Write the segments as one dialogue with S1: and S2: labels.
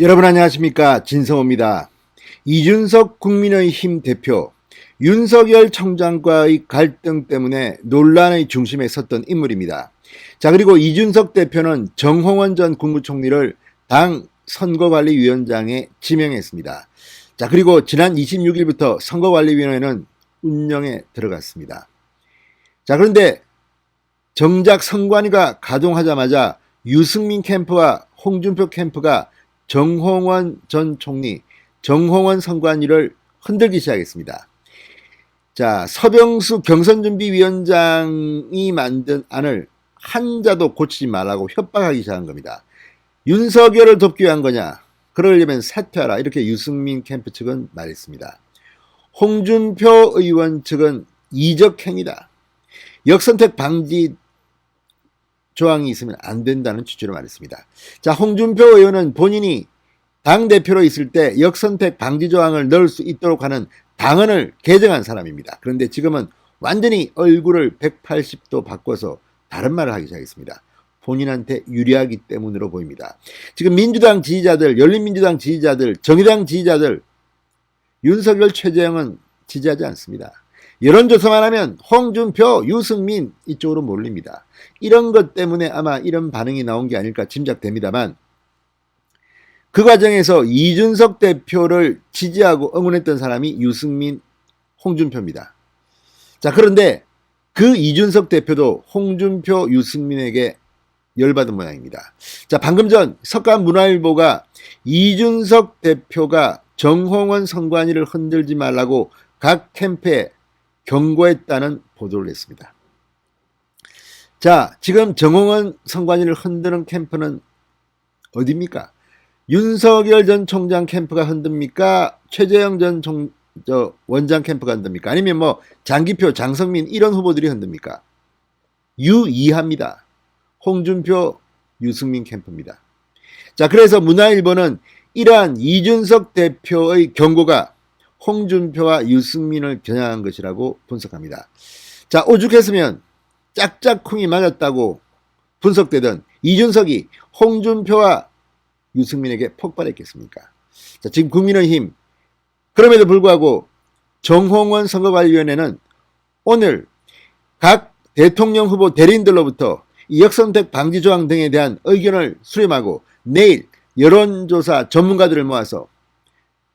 S1: 여러분 안녕하십니까, 진성호입니다. 이준석 국민의힘 대표, 윤석열 청장과의 갈등 때문에 논란의 중심에 섰던 인물입니다. 자, 그리고 이준석 대표는 정홍원 전 국무총리를 당 선거관리위원장에 지명했습니다. 자, 그리고 지난 26일부터 선거관리위원회는 운영에 들어갔습니다. 자, 그런데 정작 선관위가 가동하자마자 유승민 캠프와 홍준표 캠프가 정홍원 전 총리, 정홍원 선관위를 흔들기 시작했습니다. 자, 서병수 경선준비위원장이 만든 안을 한자도 고치지 말라고 협박하기 시작한 겁니다. 윤석열을 돕기 위한 거냐? 그러려면 사퇴하라. 이렇게 유승민 캠프 측은 말했습니다. 홍준표 의원 측은 이적행위다. 역선택 방지 조항이 있으면 안 된다는 취지로 말했습니다. 자, 홍준표 의원은 본인이 당대표로 있을 때 역선택 방지 조항을 넣을 수 있도록 하는 당헌을 개정한 사람입니다. 그런데 지금은 완전히 얼굴을 180도 바꿔서 다른 말을 하기 시작했습니다. 본인한테 유리하기 때문으로 보입니다. 지금 민주당 지지자들, 열린민주당 지지자들, 정의당 지지자들, 윤석열, 최재형은 지지하지 않습니다. 여론조사만 하면 홍준표, 유승민 이쪽으로 몰립니다. 이런 것 때문에 아마 이런 반응이 나온 게 아닐까 짐작됩니다만, 그 과정에서 이준석 대표를 지지하고 응원했던 사람이 유승민, 홍준표입니다. 자, 그런데 그 이준석 대표도 홍준표, 유승민에게 열받은 모양입니다. 자, 방금 전 석가문화일보가 이준석 대표가 정홍원 선관위를 흔들지 말라고 각 캠프에 경고했다는 보도를 했습니다. 자, 지금 정홍원 선관위를 흔드는 캠프는 어디입니까? 윤석열 전 총장 캠프가 흔듭니까? 최재형 전 원장 캠프가 흔듭니까? 아니면 뭐 장기표, 장성민 이런 후보들이 흔듭니까? 유이하입니다. 홍준표, 유승민 캠프입니다. 자, 그래서 문화일보는 이러한 이준석 대표의 경고가 홍준표와 유승민을 겨냥한 것이라고 분석합니다. 자, 오죽했으면 짝짝쿵이 맞았다고 분석되던 이준석이 홍준표와 유승민에게 폭발했겠습니까? 자, 지금 국민의힘, 그럼에도 불구하고 정홍원 선거관리위원회는 오늘 각 대통령 후보 대리인들로부터 이 역선택 방지 조항 등에 대한 의견을 수렴하고 내일 여론조사 전문가들을 모아서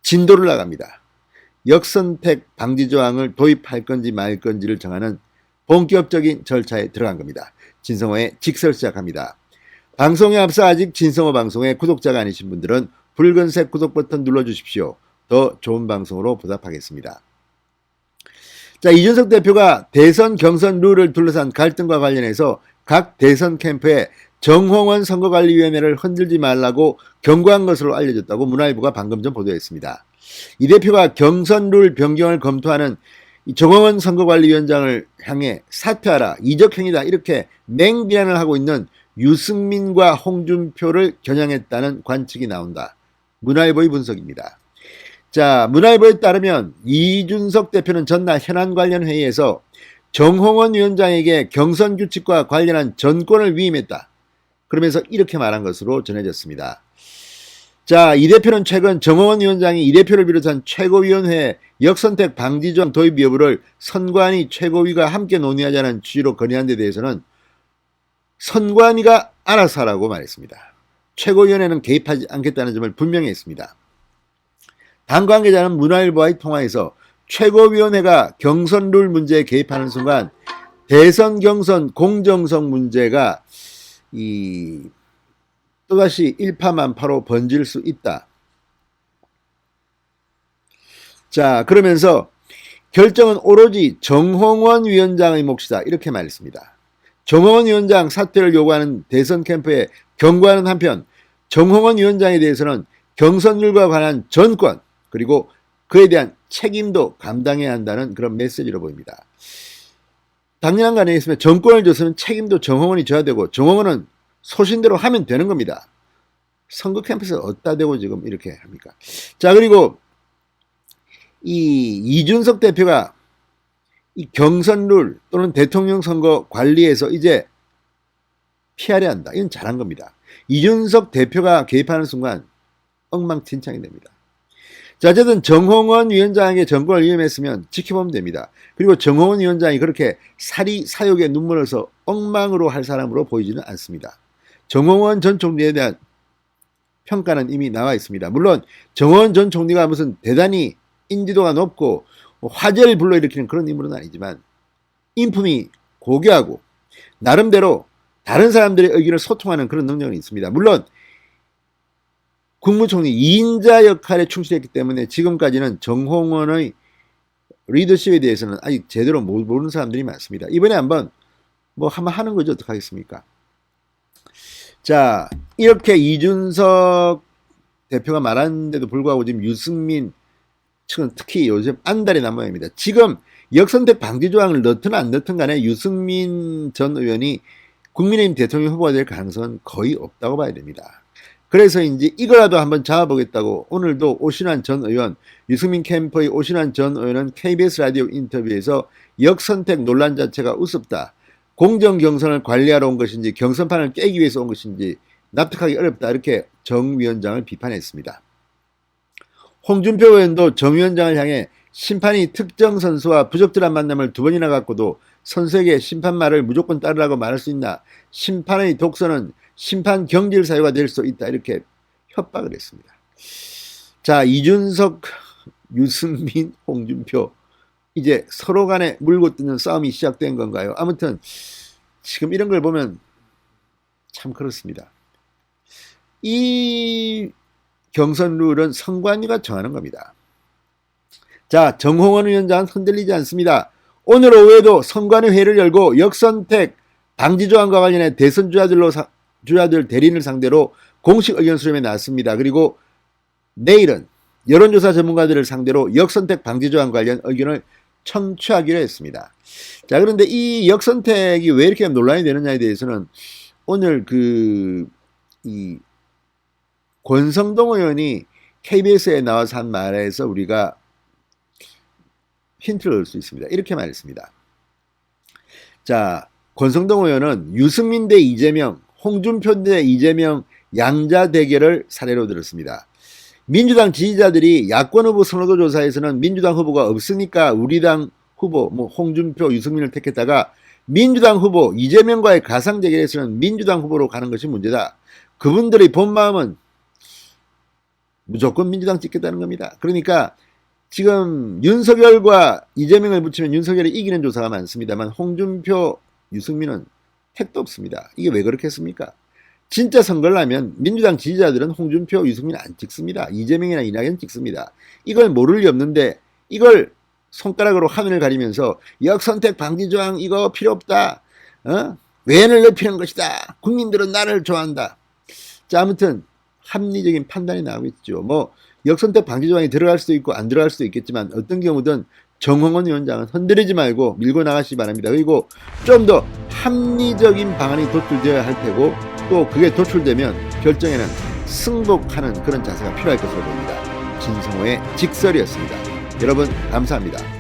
S1: 진도를 나갑니다. 역선택 방지 조항을 도입할 건지 말 건지를 정하는 본격적인 절차에 들어간 겁니다. 진성호의 직설 시작합니다. 방송에 앞서 아직 진성호 방송의 구독자가 아니신 분들은 붉은색 구독 버튼 눌러주십시오. 더 좋은 방송으로 보답하겠습니다. 자, 이준석 대표가 대선 경선 룰을 둘러싼 갈등과 관련해서 각 대선 캠프에 정홍원 선거관리위원회를 흔들지 말라고 경고한 것으로 알려졌다고 문화일보가 방금 전 보도했습니다. 이 대표가 경선 룰 변경을 검토하는 정홍원 선거관리위원장을 향해 사퇴하라, 이적행위다 이렇게 맹비난을 하고 있는 유승민과 홍준표를 겨냥했다는 관측이 나온다. 문화일보의 분석입니다. 자, 문화일보에 따르면 이준석 대표는 전날 현안 관련 회의에서 정홍원 위원장에게 경선 규칙과 관련한 전권을 위임했다. 그러면서 이렇게 말한 것으로 전해졌습니다. 자, 이 대표는 최근 정홍원 위원장이 이 대표를 비롯한 최고위원회 역선택 방지 조항 도입 여부를 선관위 최고위가 함께 논의하자는 취지로 건의한 데 대해서는 선관위가 알아서 하라고 말했습니다. 최고위원회는 개입하지 않겠다는 점을 분명히 했습니다. 당 관계자는 문화일보와의 통화에서 최고위원회가 경선 룰 문제에 개입하는 순간 대선 경선 공정성 문제가 또다시 일파만파로 번질 수 있다. 자, 그러면서 결정은 오로지 정홍원 위원장의 몫이다. 이렇게 말했습니다. 정홍원 위원장 사퇴를 요구하는 대선 캠프에 경고하는 한편 정홍원 위원장에 대해서는 경선률과 관한 전권 그리고 그에 대한 책임도 감당해야 한다는 그런 메시지로 보입니다. 당연한 거 아니겠습니까? 정권을 줬으면 책임도 정홍원이 져야 되고 정홍원은 소신대로 하면 되는 겁니다. 선거 캠프에서 어디다 대고 지금 이렇게 합니까? 자, 그리고 이준석 대표가 이 경선 룰 또는 대통령 선거 관리에서 이제 피하려 한다. 이건 잘한 겁니다. 이준석 대표가 개입하는 순간 엉망진창이 됩니다. 자, 어쨌든 정홍원 위원장에게 정권을 위임했으면 지켜보면 됩니다. 그리고 정홍원 위원장이 그렇게 사욕에 눈물을 흘려서 엉망으로 할 사람으로 보이지는 않습니다. 정홍원 전 총리에 대한 평가는 이미 나와 있습니다. 물론 정홍원 전 총리가 무슨 대단히 인지도가 높고 화제를 불러일으키는 그런 인물은 아니지만 인품이 고귀하고 나름대로 다른 사람들의 의견을 소통하는 그런 능력은 있습니다. 물론 국무총리 2인자 역할에 충실했기 때문에 지금까지는 정홍원의 리더십에 대해서는 아직 제대로 모르는 사람들이 많습니다. 이번에 한번 하는 거죠. 어떡하겠습니까? 자, 이렇게 이준석 대표가 말하는데도 불구하고 지금 유승민 측은 특히 요즘 안달이 난 모양입니다. 지금 역선택 방지 조항을 넣든 안 넣든 간에 유승민 전 의원이 국민의힘 대통령 후보가 될 가능성은 거의 없다고 봐야 됩니다. 그래서 이제 이거라도 한번 잡아보겠다고 오늘도 오신환 전 의원, 유승민 캠프의 오신환 전 의원은 KBS 라디오 인터뷰에서 역선택 논란 자체가 우습다. 공정 경선을 관리하러 온 것인지 경선판을 깨기 위해서 온 것인지 납득하기 어렵다. 이렇게 정 위원장을 비판했습니다. 홍준표 의원도 정 위원장을 향해 심판이 특정 선수와 부적절한 만남을 2번이나 갖고도 선수에게 심판 말을 무조건 따르라고 말할 수 있나? 심판의 독선은 심판 경질 사유가 될 수 있다. 이렇게 협박을 했습니다. 자, 이준석, 유승민, 홍준표 이제 서로 간에 물고 뜯는 싸움이 시작된 건가요? 아무튼 지금 이런 걸 보면 참 그렇습니다. 이 경선 룰은 선관위가 정하는 겁니다. 자, 정홍원 위원장은 흔들리지 않습니다. 오늘 오후에도 선관위 회의를 열고 역선택 방지 조항과 관련해 대선 주자들 대리인을 상대로 공식 의견 수렴에 나왔습니다. 그리고 내일은 여론조사 전문가들을 상대로 역선택 방지 조항 관련 의견을 청취하기로 했습니다. 자, 그런데 이 역선택이 왜 이렇게 논란이 되느냐에 대해서는 오늘 이 권성동 의원이 KBS에 나와서 한 말에서 우리가 힌트를 얻을 수 있습니다. 이렇게 말했습니다. 자, 권성동 의원은 유승민 대 이재명, 홍준표 대 이재명 양자 대결을 사례로 들었습니다. 민주당 지지자들이 야권 후보 선호도 조사에서는 민주당 후보가 없으니까 우리 당 후보 홍준표, 유승민을 택했다가 민주당 후보 이재명과의 가상 대결에서는 민주당 후보로 가는 것이 문제다. 그분들의 본 마음은 무조건 민주당 찍겠다는 겁니다. 그러니까 지금 윤석열과 이재명을 붙이면 윤석열이 이기는 조사가 많습니다만 홍준표, 유승민은 택도 없습니다. 이게 왜 그렇겠습니까? 진짜 선거를 하면 민주당 지지자들은 홍준표, 유승민 안 찍습니다. 이재명이나 이낙연 찍습니다. 이걸 모를 리 없는데 이걸 손가락으로 하늘을 가리면서 역선택 방지 조항 이거 필요 없다. 외연을 넓히는 것이다. 국민들은 나를 좋아한다. 자, 아무튼 합리적인 판단이 나오고 있죠. 역선택 방지 조항이 들어갈 수도 있고 안 들어갈 수도 있겠지만 어떤 경우든 정홍원 위원장은 흔들리지 말고 밀고 나가시기 바랍니다. 그리고 좀 더 합리적인 방안이 도출되어야 할 테고 또 그게 도출되면 결정에는 승복하는 그런 자세가 필요할 것으로 보입니다. 진성호의 직설이었습니다. 여러분 감사합니다.